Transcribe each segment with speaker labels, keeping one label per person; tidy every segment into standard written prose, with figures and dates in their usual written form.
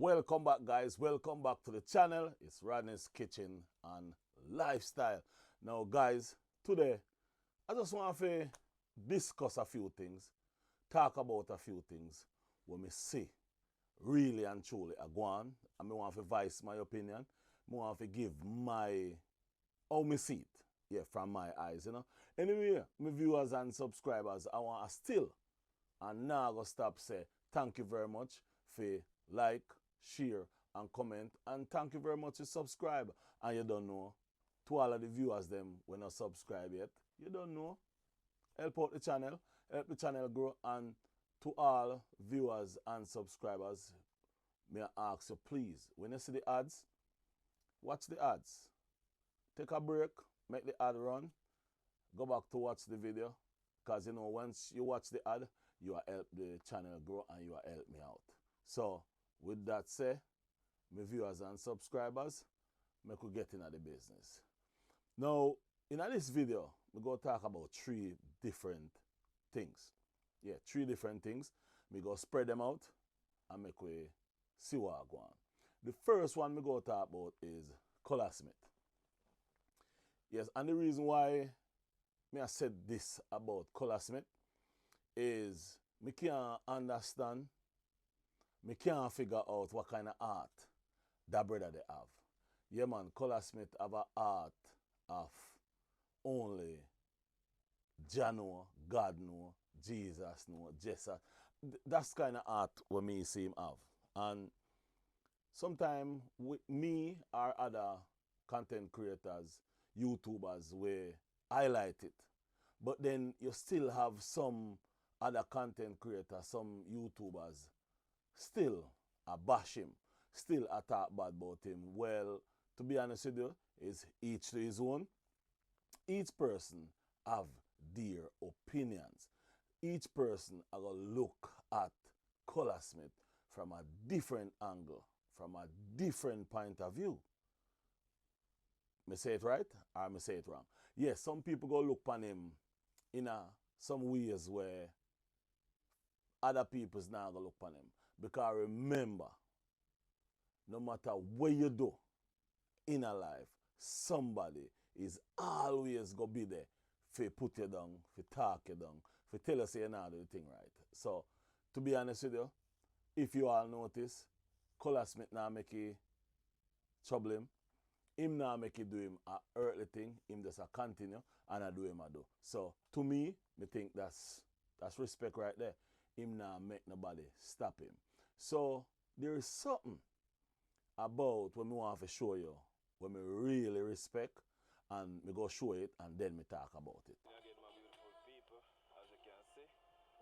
Speaker 1: Welcome back, guys. Welcome back to the channel. It's Rodney's Kitchen and Lifestyle. Now, guys, today I just want to discuss a few things, talk about a few things when me see really and truly a go on, and I want to voice my opinion. I want to give my how me see it, yeah, from my eyes, you know. Anyway, my viewers and subscribers, I want to still and now go stop say thank you very much for like, share and comment, and thank you very much to subscribe. And you don't know, to all of the viewers them when not subscribe yet, you don't know, help out the channel, help the channel grow. And to all viewers and subscribers, may I ask you, please, when you see the ads, watch the ads, take a break, make the ad run, go back to watch the video, because you know, once you watch the ad, you will help the channel grow and you will help me out. So with that said, my viewers and subscribers, I could get into the business. Now, in this video, we're going to talk about three different things. Yeah, three different things. We're going to spread them out and make we see what go on. The first one we're going to talk about is Colaz Smith. Yes, and the reason why I said this about Colaz Smith is I can't understand, I can't figure out what kind of art that brother they have. Yeah, man, Colaz Smith have an art of only Jah know, God know, Jesus know, Jesus. That's kind of art what me see him have. And sometimes with me or other content creators, YouTubers, we highlight it. But then you still have some other content creators, some YouTubers, still bash him, still talk bad about him. Well, to be honest with you, it's each to his own. Each person have their opinions. Each person are going to look at Colaz Smith from a different angle, from a different point of view. Me say it right or me say it wrong? Yes, some people go look upon him in some ways where other people's not going to look upon him. Because remember, no matter what you do in a life, somebody is always going to be there for put you down, for talk you down, for tell you say you're not doing the thing right. So, to be honest with you, if you all notice, Colaz Smith now make you trouble him. Him now make you do him a earthly thing. Him just a continue and I do him a do. So, to me, I think that's respect right there. Him now make nobody stop him. So there is something about when we want to show you, when we really respect, and we go show it and then we talk about it.
Speaker 2: Again, my beautiful people, as you can see,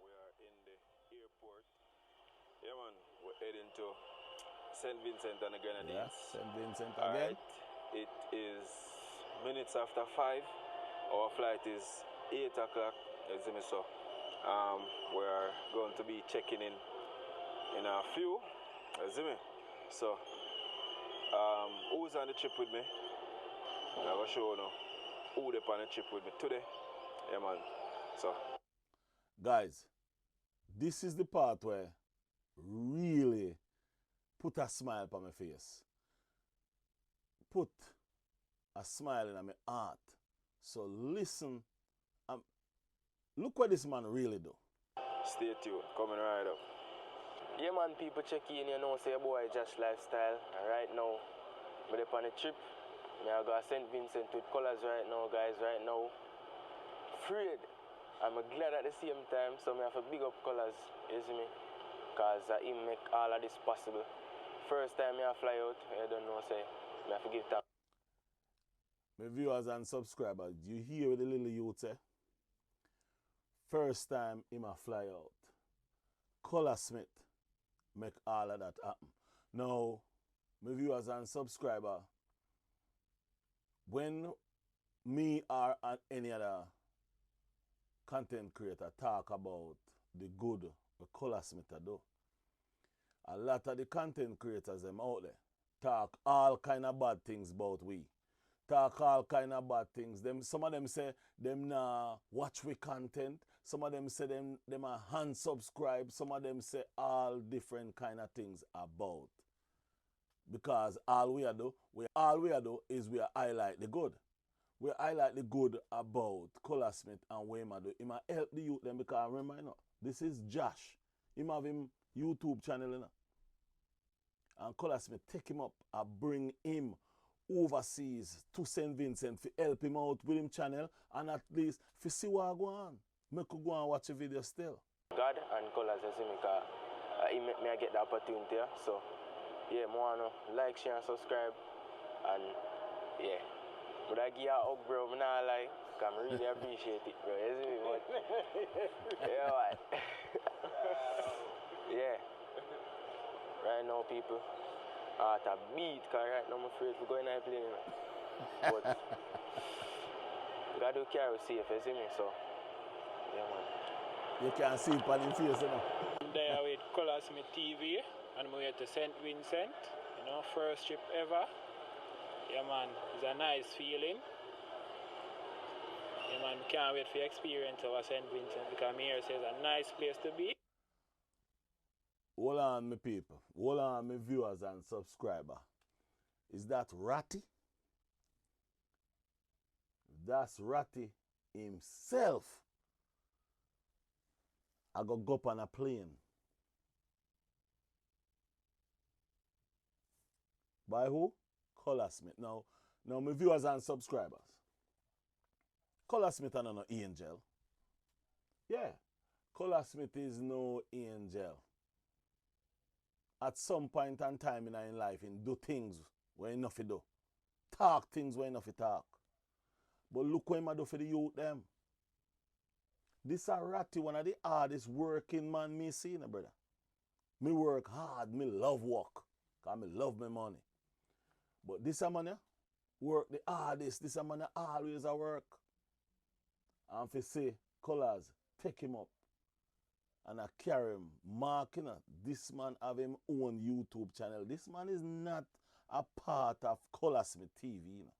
Speaker 2: we are in the airport. Yeah, man, we're heading to St. Vincent and the Grenadines.
Speaker 1: Yeah, St. Vincent again.
Speaker 2: All right, it is minutes after 5. Our flight is 8 o'clock. You see me, so we are going to be checking in a few. You see me? So, who's on the trip with me? I'm going to show you now who they're on the trip with me today. Yeah, man. So,
Speaker 1: guys, this is the part where really put a smile on my face. Put a smile in my heart. So listen, look what this man really do.
Speaker 2: Stay tuned, coming right up.
Speaker 3: Yeah, man, people check in, you know, say boy Josh Lifestyle. And right now, I'm on a trip. I go to St. Vincent with Colaz right now, guys, right now. Afraid. I'm glad at the same time, so I have to big up Colaz, you see me? Because he make all of this possible. First time I fly out, I don't know, say, I have to give thanks.
Speaker 1: My viewers and subscribers, you hear what the little youth say? First time him a fly out. Colaz Smith make all of that happen. Now, my viewers and subscribers, when me or any other content creator talk about the good what Colaz Smith do, a lot of the content creators them out there talk all kind of bad things about we. Talk all kind of bad things. Some of them say them nah watch we content. Some of them say them are unsubscribe. Some of them say all different kind of things about Because all we do is we highlight the good. We highlight the good about Colaz Smith and what he do. He might help the youth them because remember, you know, this is Josh. He have him YouTube channel, you know. And Colaz Smith take him up and bring him overseas to St. Vincent to help him out with him channel and at least to see what go on. Make you go and watch a video still.
Speaker 3: God and Colaz, you see me, because he make me get the opportunity. So, yeah, I want to like, share, and subscribe. And, yeah. But I give you a hug, bro. I'm not like, because I really appreciate it, bro. You see me? But, yeah, what? Yeah. Right now, people, heart a beat, because right now I'm afraid we're going to play, you know. But, God do carry safe, you see me? So, yeah, man.
Speaker 1: You can see it on his face, you know.
Speaker 4: I'm there with Colaz Smith TV, and I'm here to St. Vincent. You know, first trip ever. Yeah, man, it's a nice feeling. Yeah, man, we can't wait for the experience of St. Vincent because here says a nice place to be.
Speaker 1: Hold on, my people. Hold on, my viewers and subscribers. Is that Ratty? That's Ratty himself. I go up on a plane. By who? Colaz Smith. Now, my viewers and subscribers. Colaz Smith is no angel. Yeah. Colaz Smith is no angel. At some point in time in his life, he do things where enough to do. Talk things where enough to talk. But look what he do for the youth them. This a Ratty, one of the hardest working man me see, brother. Me work hard, me love work. Because me love my money. But this a man work the hardest. This a man always a work. And if say, Colaz, take him up. And I carry him. Mark, you know, this man have him own YouTube channel. This man is not a part of Colaz Smith TV. You know.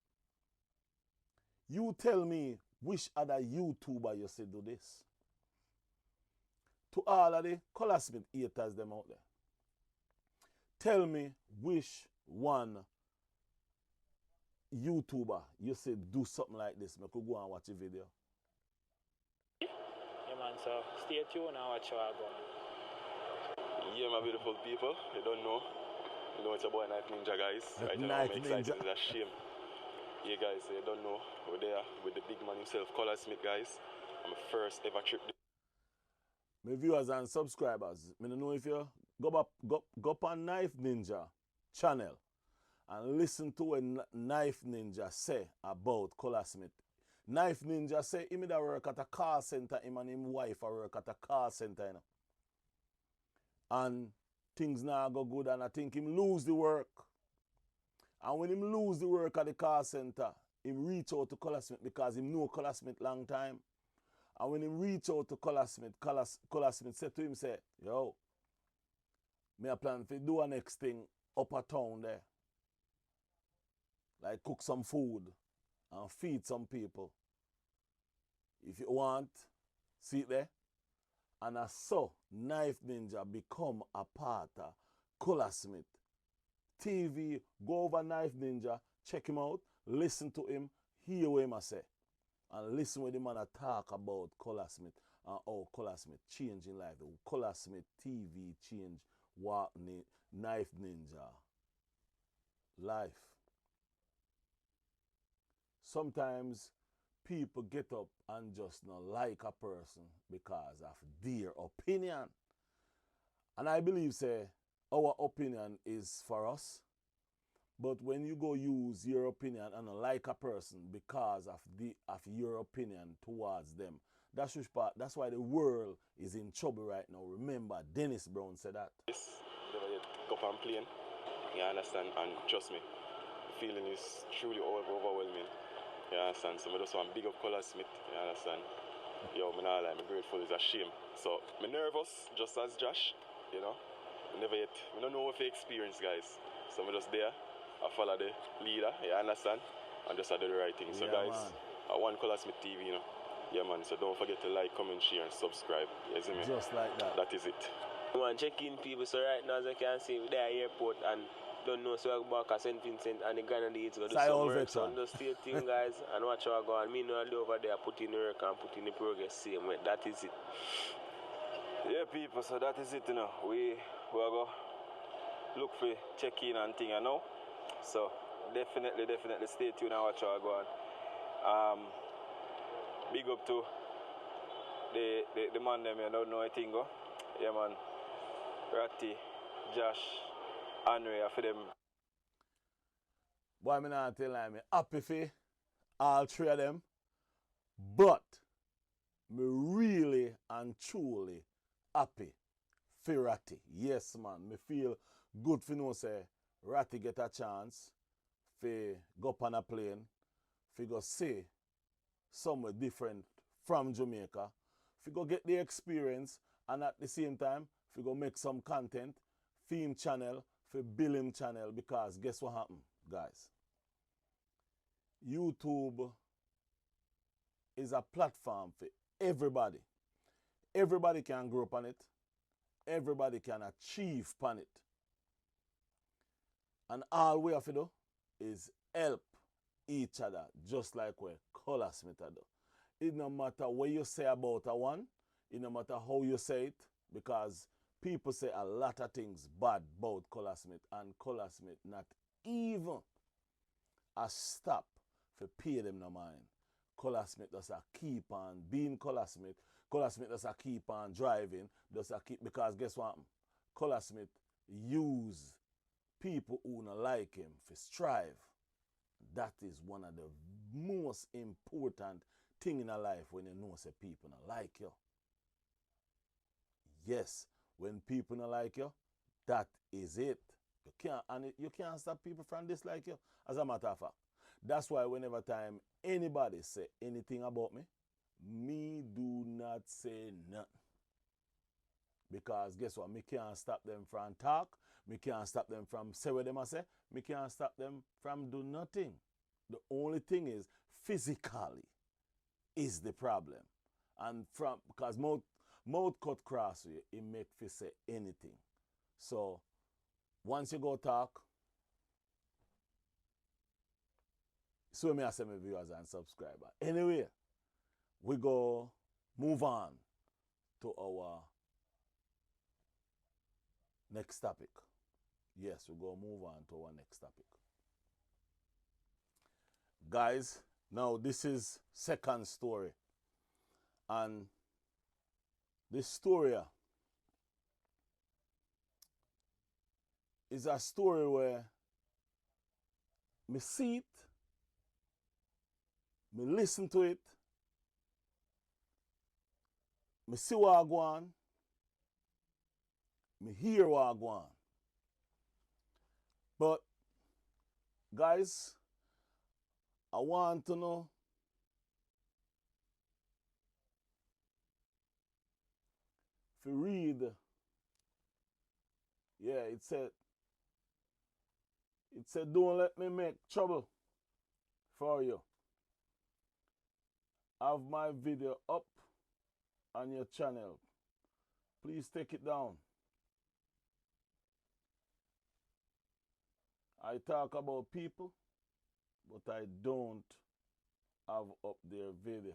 Speaker 1: You tell me which other YouTuber you say do this. To all of the Colaz Smith haters them out there. Tell me which one YouTuber you say do something like this. I could go and watch a video.
Speaker 4: Yeah, man, so stay tuned and watch how I go.
Speaker 2: Yeah, my beautiful people, you don't know. You know it's your boy Knife Ninja, guys. Right now I'm excited, it's a shame. Yeah, guys, you don't know. We're there with the big man himself, Colaz Smith, guys. I'm a first ever trip.
Speaker 1: My viewers and subscribers, I don't know if you go up on Knife Ninja channel and listen to what Knife Ninja say about Colaz Smith. Knife Ninja say he made work at a call center, him and his wife work at a call center, you know. And things now go good and I think him lose the work. And when him lose the work at the call center, him reach out to Colaz Smith because him know Colaz Smith long time. And when him reach out to Colaz Smith, Colaz Smith said to him, say, yo, me a plan to do a next thing up a town there. Like cook some food and feed some people. If you want, see it there. And I saw Knife Ninja become a part of Colaz Smith TV. Go over Knife Ninja, check him out, listen to him, hear what him I say. And listen what the man talk about Colaz Smith and how Colaz Smith changing life. The Colaz Smith TV change what Knife Ninja life. Sometimes people get up and just not like a person because of their opinion. And I believe, say, our opinion is for us. But when you go use your opinion and not like a person because of your opinion towards them, that's why the world is in trouble right now. Remember, Dennis Brown said that.
Speaker 2: Yes, never yet go up and plane. You understand? And trust me, the feeling is truly overwhelming. You understand? So I just want to big up Colaz Smith. You understand? Yo, I'm grateful. It's a shame. So I'm nervous, just as Josh. You know, never yet. We don't know what the experience, guys. So I'm just there. I follow the leader, you understand? And just I do the right thing. So guys, I want Colaz Smith TV, you know. Yeah man, so don't forget to like, comment, share and subscribe. You see me?
Speaker 1: Just like that.
Speaker 2: That is it.
Speaker 3: I want to check in people, so right now as I can see we're there at the airport and don't know, so I go back to St. Vincent and the Grenadines go do
Speaker 1: Say all
Speaker 3: some work.
Speaker 1: veteran.
Speaker 3: So just stay tuned, guys, and watch how I go. And me know I do over there, put in the work and put in the progress same way. That is it.
Speaker 2: Yeah, people, so that is it, you know. We go look for check-in and thing, you know. So definitely stay tuned and watch how I go on. Big up to the man them, you don't know anything go. Yeah, man. Ratty, Josh, Henry, for them.
Speaker 1: Boy, me not tell you, me happy for all three of them. But me really and truly happy for Ratty. Yes, man. Me feel good for know say Ratty get a chance for go up on a plane, for go see somewhere different from Jamaica, for go get the experience, and at the same time, for go make some content, for him channel, for build him channel, because guess what happened, guys? YouTube is a platform for everybody. Everybody can grow up on it. Everybody can achieve on it. And all we have to do is help each other, just like what Colaz Smith do. It no matter what you say about a one, it no matter how you say it, because people say a lot of things bad about Colaz Smith, and Colaz Smith not even a stop for pay them no mind. Colaz Smith does a keep on being Colaz Smith. Colaz Smith does a keep on driving, does a keep, because guess what? Colaz Smith use people who don't like him for strive. That is one of the most important thing in a life, when you know say people don't like you. Yes, when people don't like you, that is it. You can't stop people from dislike you. As a matter of fact, that's why whenever time anybody say anything about me, me do not say nothing. Because guess what? Me can't stop them from talk. Me can't stop them from say what them I say. Me can't stop them from do nothing. The only thing is physically is the problem. And from because mouth cut cross you, it make you say anything. So once you go talk, so me I say my viewers and subscribers. Anyway, we go move on to our next topic. Yes, we go move on to our next topic. Guys, now this is second story. And this story is a story where me see it, me listen to it, me see what I go on, me hear what I go on. But guys, I want to know if you read, yeah, it said don't let me make trouble for you. Have my video up on your channel. Please take it down. I talk about people, but I don't have up their video.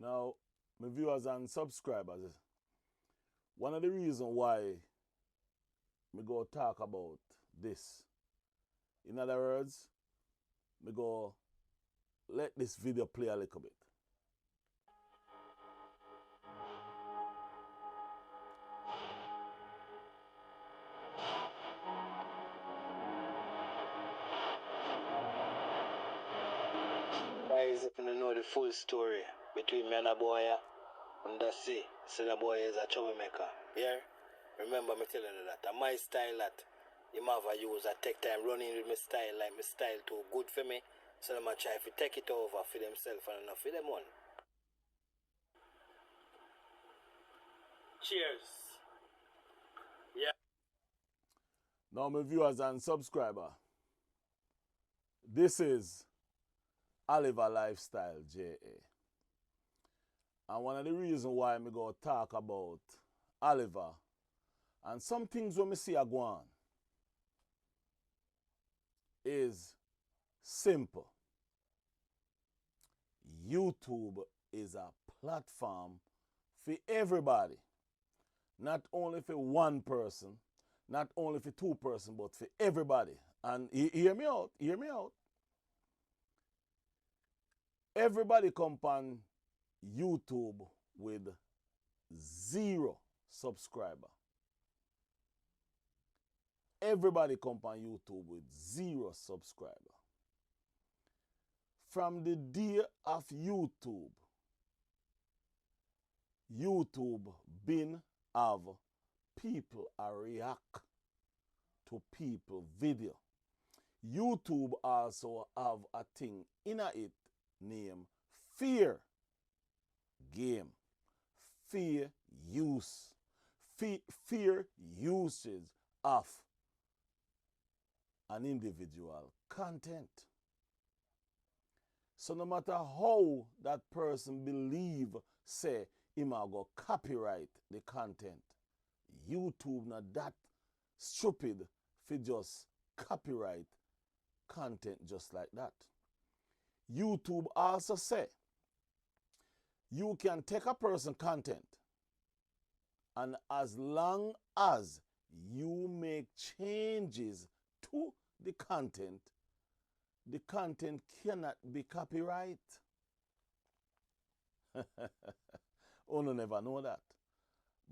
Speaker 1: Now, my viewers and subscribers, one of the reasons why me go talk about this, in other words, me go let this video play a little bit.
Speaker 5: Guys, if you don't know the full story between me and a boy, and that's it. So the boy is a troublemaker. Yeah? Remember me telling you that. And my style that you have a use, I take time running with my style, like my style too good for me. So I'm try to take it over for themselves and enough for them one. Cheers. Yeah.
Speaker 1: Now, my viewers and subscribers, this is Oliver Lifestyle JA. And one of the reasons why I'm going to talk about Oliver And some things when me see a go on is simple. YouTube is a platform for everybody. Not only for one person, not only for two person, but for everybody. And hear me out, hear me out. Everybody come on YouTube with 0 subscriber. Everybody come on YouTube with 0 subscriber. From the day of YouTube been have people a react to people video. YouTube also have a thing in it named fear game. Fear use. Fear usage of an individual content. So no matter how that person believe, say, him a go copyright the content, YouTube not that stupid for just copyright content just like that. YouTube also say, you can take a person content and as long as you make changes to the content cannot be copyright. Oh, no, never know that.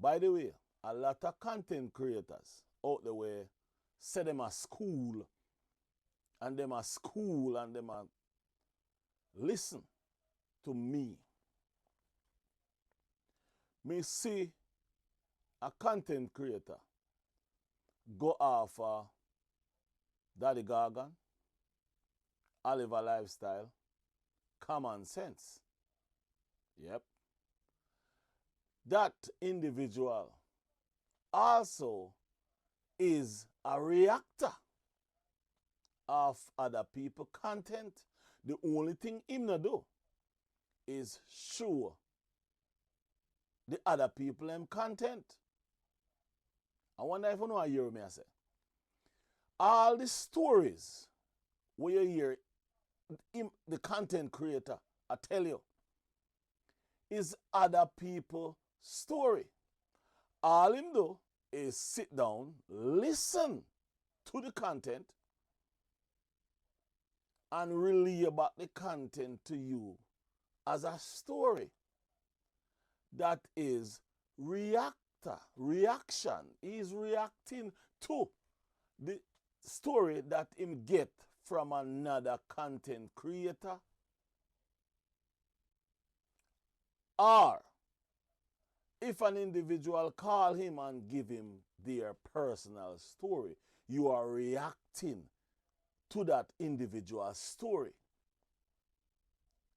Speaker 1: By the way, a lot of content creators out the way say them a school and them a listen to me. Me see a content creator go after Daddy Gargan, Oliver Lifestyle, Common Sense. Yep. That individual also is a reactor of other people's content. The only thing him not do is show the other people them content. I wonder if you know what you hear me I say. All the stories where you hear him, the content creator, I tell you, is other people's story. All him do is sit down, listen to the content, and relay about the content to you as a story. That is reaction. He's reacting to the story that him get from another content creator. Or if an individual call him and give him their personal story, you are reacting to that individual story.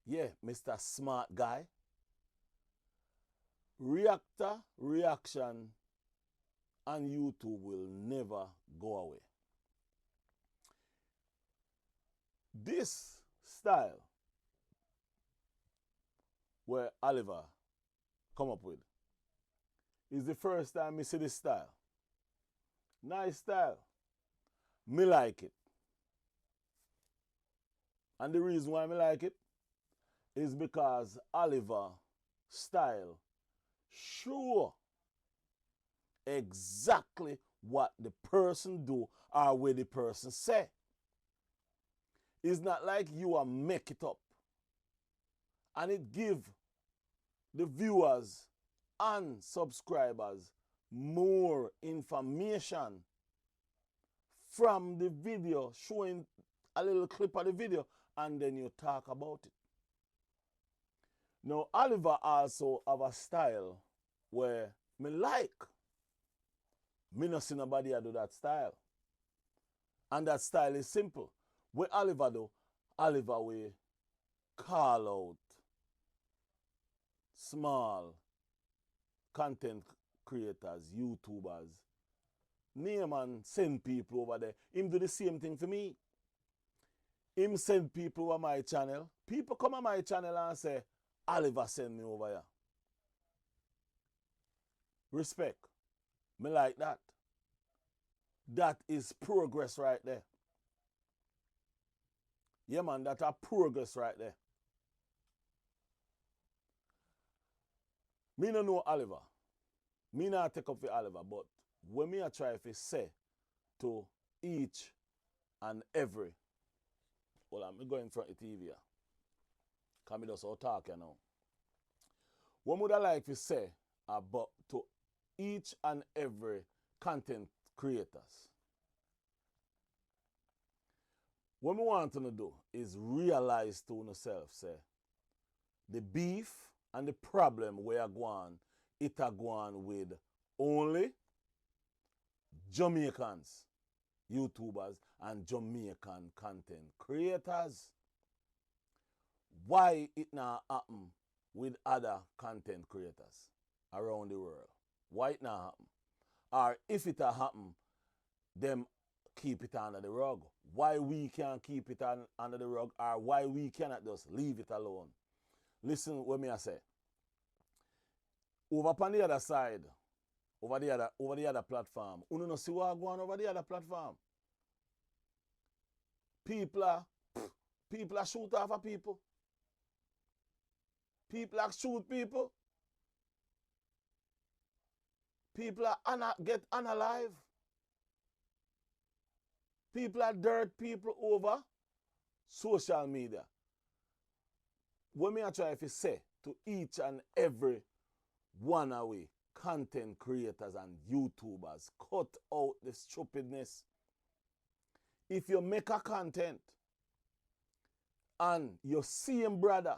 Speaker 1: Yeah, Mr. Smart Guy. Reaction on YouTube will never go away. This style where Oliver come up with is the first time I see this style. Nice style. Me like it. And the reason why I like it is because Oliver style show exactly what the person do or what the person say. It's not like you are make it up. And it give the viewers and subscribers more information from the video, showing a little clip of the video, and then you talk about it. Now, Oliver also have a style where me like. Me not see nobody do that style. And that style is simple. What Oliver do, Oliver will call out small content creators, YouTubers, name and send people over there. Him do the same thing for me. Him send people over my channel. People come on my channel and say, Oliver send me over here. Respect. Me like that. That is progress right there. Yeah, man, that's a progress right there. Me no know Oliver. Me not take up for Oliver, but when me a try to say to each and every, well, I'm going in front of the TV here. Because I just all talk you now. What would I like to say about to each and every content creators? What we want to do is realize to yourself, say, the beef and the problem we are going, it are going with only Jamaicans, YouTubers, and Jamaican content creators. Why it not happen with other content creators around the world? Why it not happen? Or if it happen, them keep it under the rug. Why we can't keep it under the rug, or why we cannot just leave it alone? Listen what me I say. Over on the other side, over the other platform, you don't see what going on over the other platform. People are shoot off of people. People are shoot people. People are get unalive. People are dirt people over social media. What me I try to say to each and every one away, content creators and YouTubers, cut out the stupidness. If you make a content and your same brother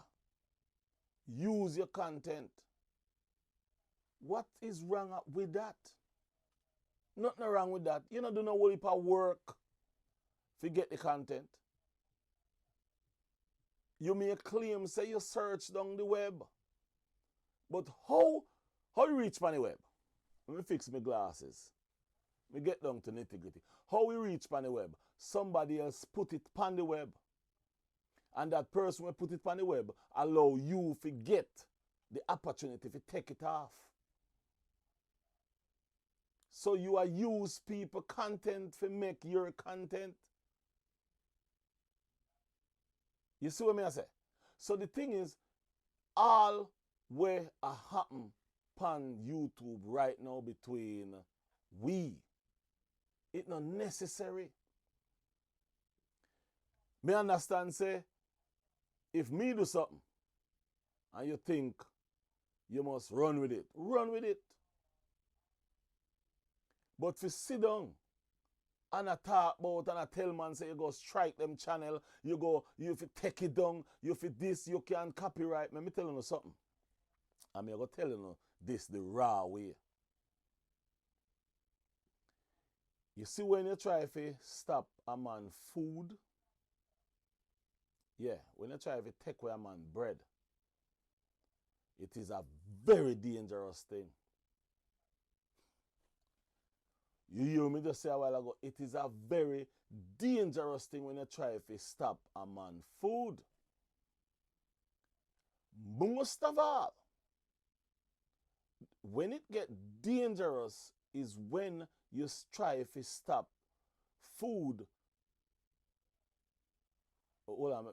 Speaker 1: use your content, what is wrong with that? Nothing wrong with that. You don't do no whole heap of work to get the content. You may claim, say you search down the web. But how you reach on the web? Let me fix my glasses. We get down to nitty-gritty. How we reach on the web? Somebody else put it on the web. And that person will put it on the web allow you to get the opportunity to take it off. So you are use people content to make your content. You see what I say? So the thing is, all where a happen on YouTube right now between we, it not necessary. Me understand say, if me do something and you think you must run with it, run with it. But if you sit down and I talk about and I tell man say you go strike them channel, you if you take it down, you if this, you can copyright. Let me tell you something. I'm going to tell you this the raw way. You see when you try to stop a man food, yeah, when you try to take away a man bread, it is a very dangerous thing. You hear me just say a while ago, it is a very dangerous thing when you try to stop a man food. Most of all, when it get dangerous is when you try to stop food. Hold on,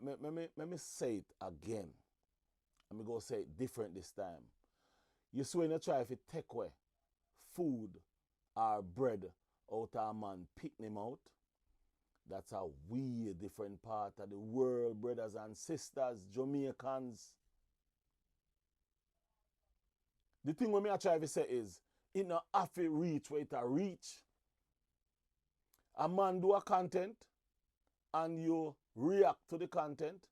Speaker 1: let me say it again. Let me go say it different this time. You see when you try to take away food or bread out of a man, pick them out. That's a weird different part of the world, brothers and sisters, Jamaicans. The thing what me I try to say is, it not have to reach where it a reach. A man do a content and you react to the content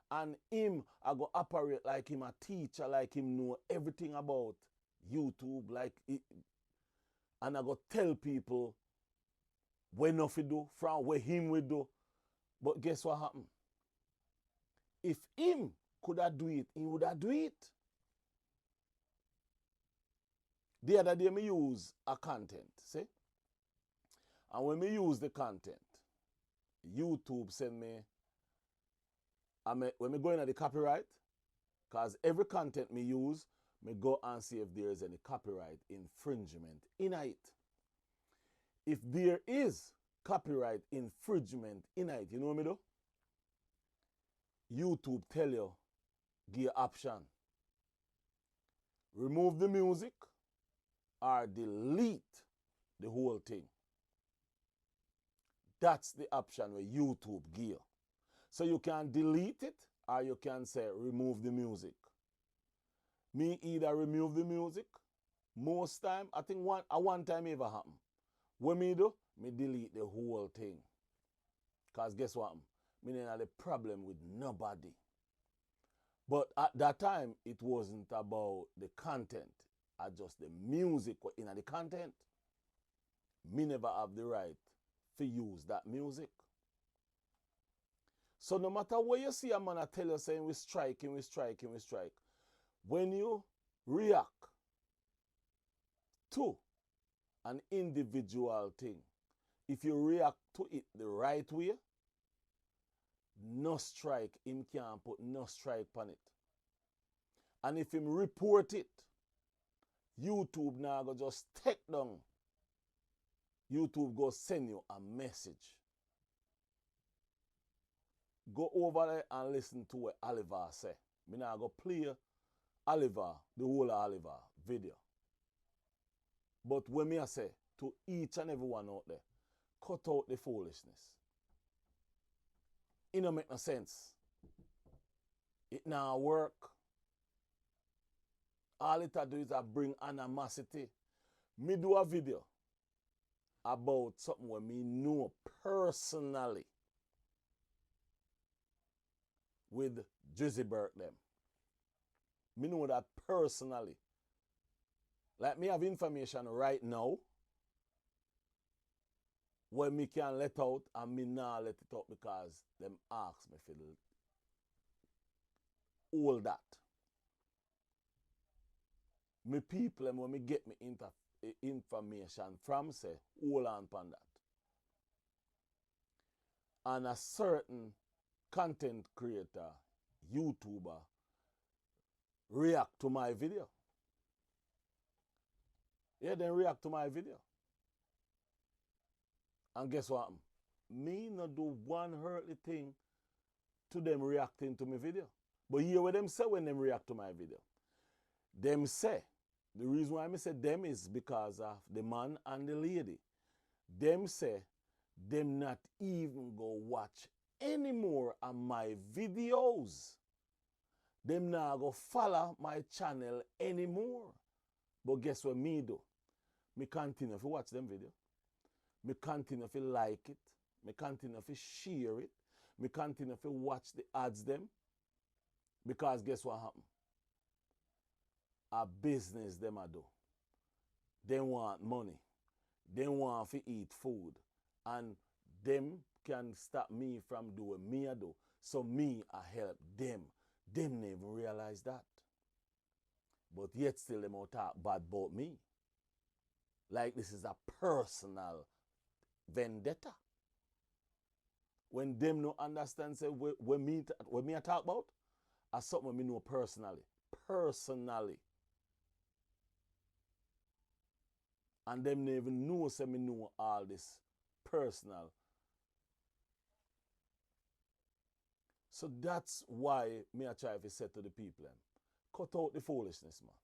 Speaker 1: and him I go operate like him a teacher, like him know everything about YouTube, like it, and I go tell people where nothing do, from where him will do. But guess what happened? If him could have do it, he would have do it. The other day me use a content, see? And when me use the content, YouTube send me, when me go into the copyright, because every content me use, me go and see if there is any copyright infringement in it. if there is copyright infringement in it, you know what I do? YouTube tell you, give option. Remove the music or delete the whole thing. That's the option where YouTube give you. So you can delete it or you can say remove the music. Me either remove the music. Most time, I think one time ever happen. What me do? Me delete the whole thing. Because guess what? Me didn't have a problem with nobody. But at that time, it wasn't about the content. Just the music in the content. Me never have the right to use that music. So no matter what you see a man I tell you saying we striking, we striking, we strike. When you react to an individual thing, if you react to it the right way, no strike, him can't put no strike on it. And if him report it, YouTube now go just take down. YouTube go send you a message. Go over there and listen to what Oliver say. Me now go play Oliver, the whole of Oliver video. But when me I say to each and every one out there, cut out the foolishness. It don't make no sense. It now work. All it do is bring animosity. Me do a video about something where me know personally with Drizzy Burke them. Me know that personally. Like me have information right now where me can let out and me nah let it out because them ask me for all that. Me people and when me get me information from say hold on upon that. And a certain content creator, YouTuber, react to my video. Yeah, then react to my video. And guess what? Me not do one hurtly thing to them reacting to my video. But hear what them say when them react to my video. Them say, the reason why I say them is because of the man and the lady. Them say, them not even go watch any more of my videos. Them not go follow my channel anymore. But guess what me do? Me continue to watch them video. Me continue to like it. Me continue to share it. Me continue to watch the ads them. Because guess what happen? A business them a do. They want money. They want to eat food. And them can stop me from doing me a do. So me I help them. Them never realize that. But yet still them out talk bad about me. Like this is a personal vendetta. When them no understand say when me I talk about, as something me know personally. Personally. And them never know say me know all this personal. So that's why me I try to say to the people, cut out the foolishness, man.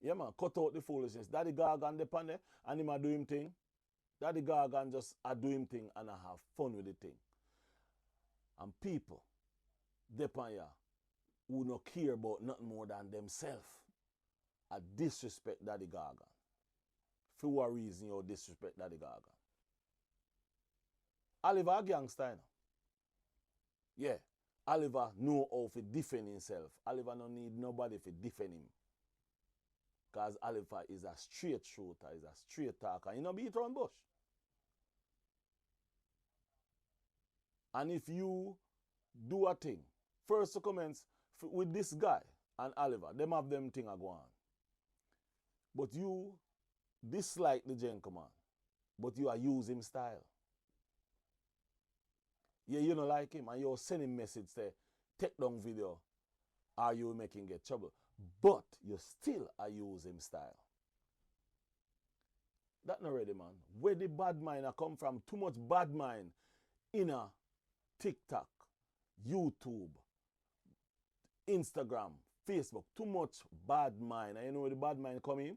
Speaker 1: Yeah, man, cut out the foolishness. Daddy Gargan depend there and him a do him thing. Daddy Gargan just a do him thing and I have fun with the thing. And people depend here who no care about nothing more than themselves. I disrespect Daddy Gargan. For what reason you disrespect Daddy Gargan? Oliver a gangster, you know? Yeah, Oliver know how to defend himself. Oliver don't need nobody to defend him. Because Oliver is a straight shooter, is a straight talker. You know, beat around bush. And if you do a thing, first to commence with this guy and Oliver, them have them thing a go on. But you dislike the gentleman, but you are using style. Yeah, you don't like him and you're sending message say, take down video or you making get trouble. But you still are using style. That not ready, man. Where the bad mind a come from? Too much bad mind in a TikTok, YouTube, Instagram, Facebook. Too much bad mind. And you know where the bad mind come in?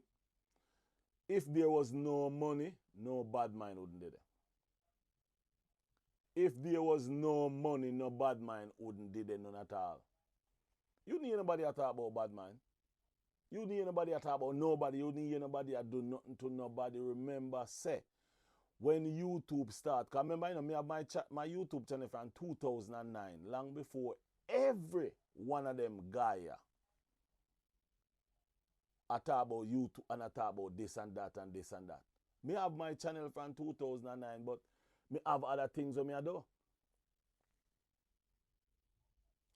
Speaker 1: If there was no money, no bad mind wouldn't be there. If there was no money, no bad mind wouldn't be there none at all. You need anybody to talk about bad mind. You need anybody to talk about nobody. You need anybody to do nothing to nobody. Remember, say, when YouTube start, because remember, you know, me have my YouTube channel from 2009, long before every one of them Gaia. I talk about YouTube and I talk about this and that and this and that. Me have my channel from 2009, but me have other things that me I do.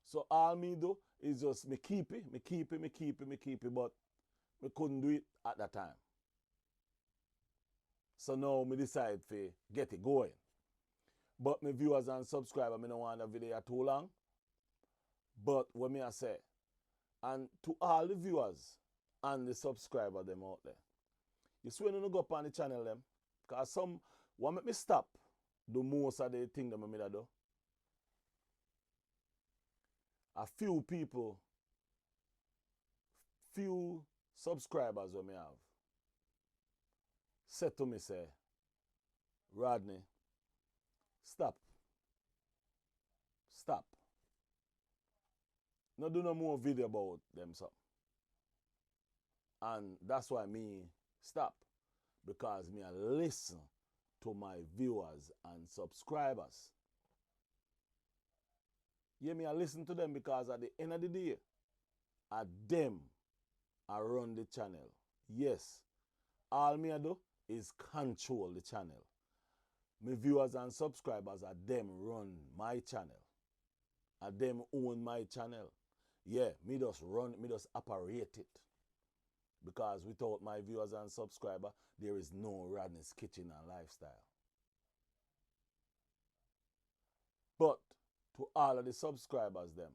Speaker 1: So all me do is just me keep it, but me couldn't do it at that time. So now me decide to get it going. But my viewers and subscribers, me don't want the video too long. But what me I say, and to all the viewers and the subscribers them out there, you see when you go up on the channel them, because some want make me stop do most of the thing that me do. A few people, few subscribers that me have, said to me, say, Rodney, stop. No do no more video about them, so. And that's why me stop. Because me I listen to my viewers and subscribers. Yeah, me I listen to them because at the end of the day, at them I run the channel. Yes, all me I do is control the channel. My viewers and subscribers at them run my channel. At them own my channel. Yeah, me just run, me just operate it. Because without my viewers and subscribers, there is no Rodney's Kitchen and Lifestyle. But to all of the subscribers them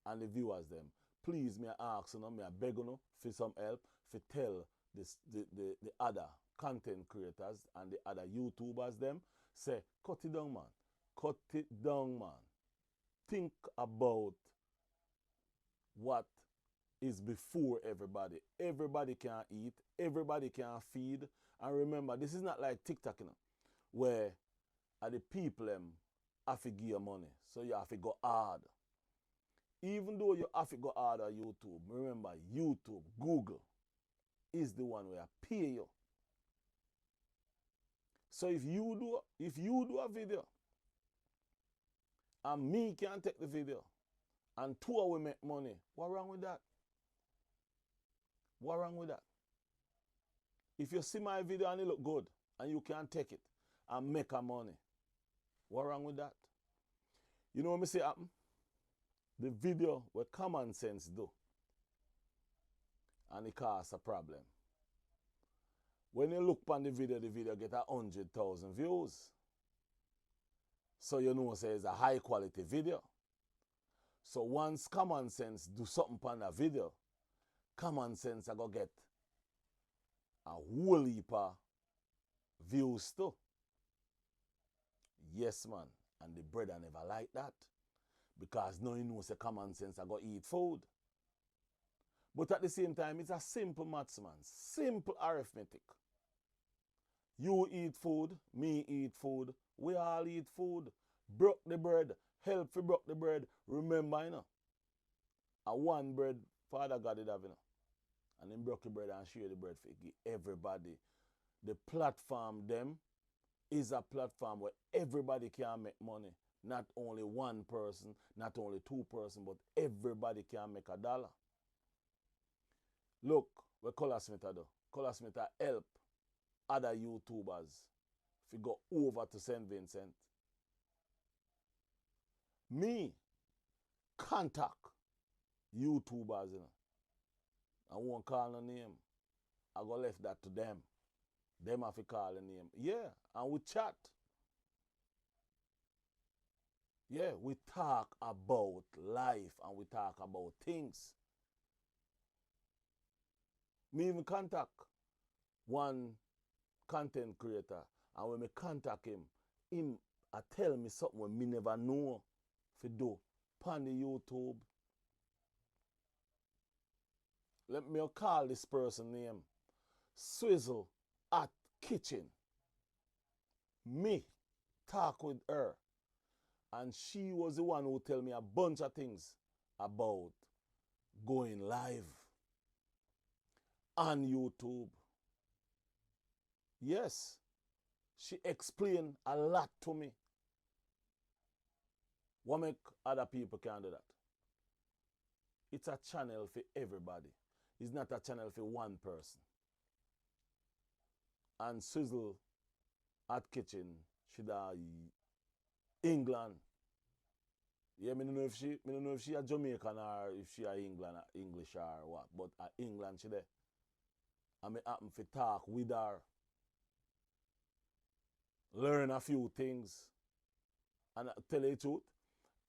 Speaker 1: and the viewers them, please me ask you, me beg you for some help for tell the other content creators and the other YouTubers them, say, cut it down, man. Cut it down, man. Think about what is before everybody. Everybody can eat, everybody can feed. And remember, this is not like TikTok, you know, where the people have to give you money. So you have to go hard. Even though you have to go hard on YouTube, remember, YouTube, Google is the one where I pay you. So if you do a video and me can take the video and two will make money, what wrong with that? What wrong with that? If you see my video and it look good and you can take it and make a money, what wrong with that? You know what me say happen? The video where common sense do and it cause a problem. When you look on the video get 100,000 views. So you know say it's a high quality video. So once common sense do something on a video, common sense I go get a whole heap of views too. Yes, man. And the brother never like that. Because now you know say common sense I go eat food. But at the same time, it's a simple maths, man. Simple arithmetic. You eat food, me eat food, we all eat food. Broke the bread, help for broke the bread. Remember, you know, a one bread, Father God did have, you know. And then broke the bread and share the bread for everybody. The platform, them, is a platform where everybody can make money. Not only one person, not only two person, but everybody can make $1. Look, what Colaz Smith do. Colaz Smith help other YouTubers if you go over to St. Vincent. Me contact YouTubers, you know. I won't call no name. I go left that to them. Them have to call a name. Yeah, and we chat. Yeah, we talk about life and we talk about things. Me even contact one content creator. And when me contact him I tell me something when me never know to do on the YouTube. Let me call this person name Swizzle at Kitchen. Me talk with her, and she was the one who tell me a bunch of things about going live on YouTube. Yes, she explained a lot to me. What make other people can do that? It's a channel for everybody. It's not a channel for one person. And Swizzle at Kitchen, she da England. Yeah, me don't know if she a Jamaican or if she a English or what, but at England she there. And me happen to talk with her, learn a few things. And tell you the truth,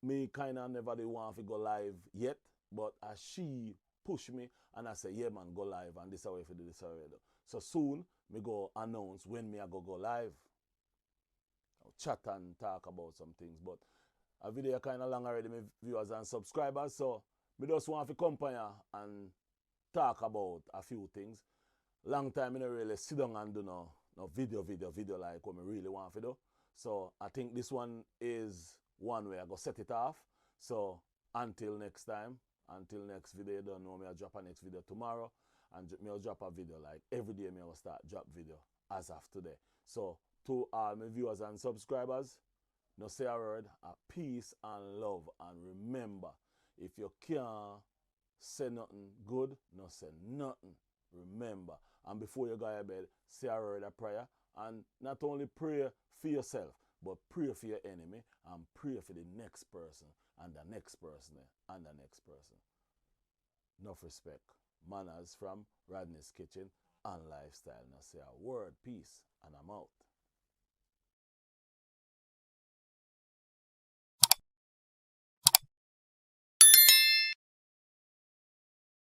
Speaker 1: me kind of never did want to go live yet, but as she push me and I say, yeah man, go live and this is how we do this already. So soon, me go announce when me I go live. I'll chat and talk about some things, but a video kind of long already, my viewers and subscribers, so me just want to come here and talk about a few things. Long time I don't really sit down and do no video like what I really want to do. So I think this one is one way I go set it off. So until next time, until next video, you don't know me, I'll drop a next video tomorrow. And me I'll drop a video like every day me I'll start drop video as of today. So to all my viewers and subscribers, no say a word, a peace and love. And remember, if you can't say nothing good, no say nothing. Remember. And before you go to bed, say a word of prayer. And not only pray for yourself, but pray for your enemy and pray for the next person and the next person and the next person. Enough respect. Manners from Rodney's Kitchen and Lifestyle. Now say a word, peace, and I'm out.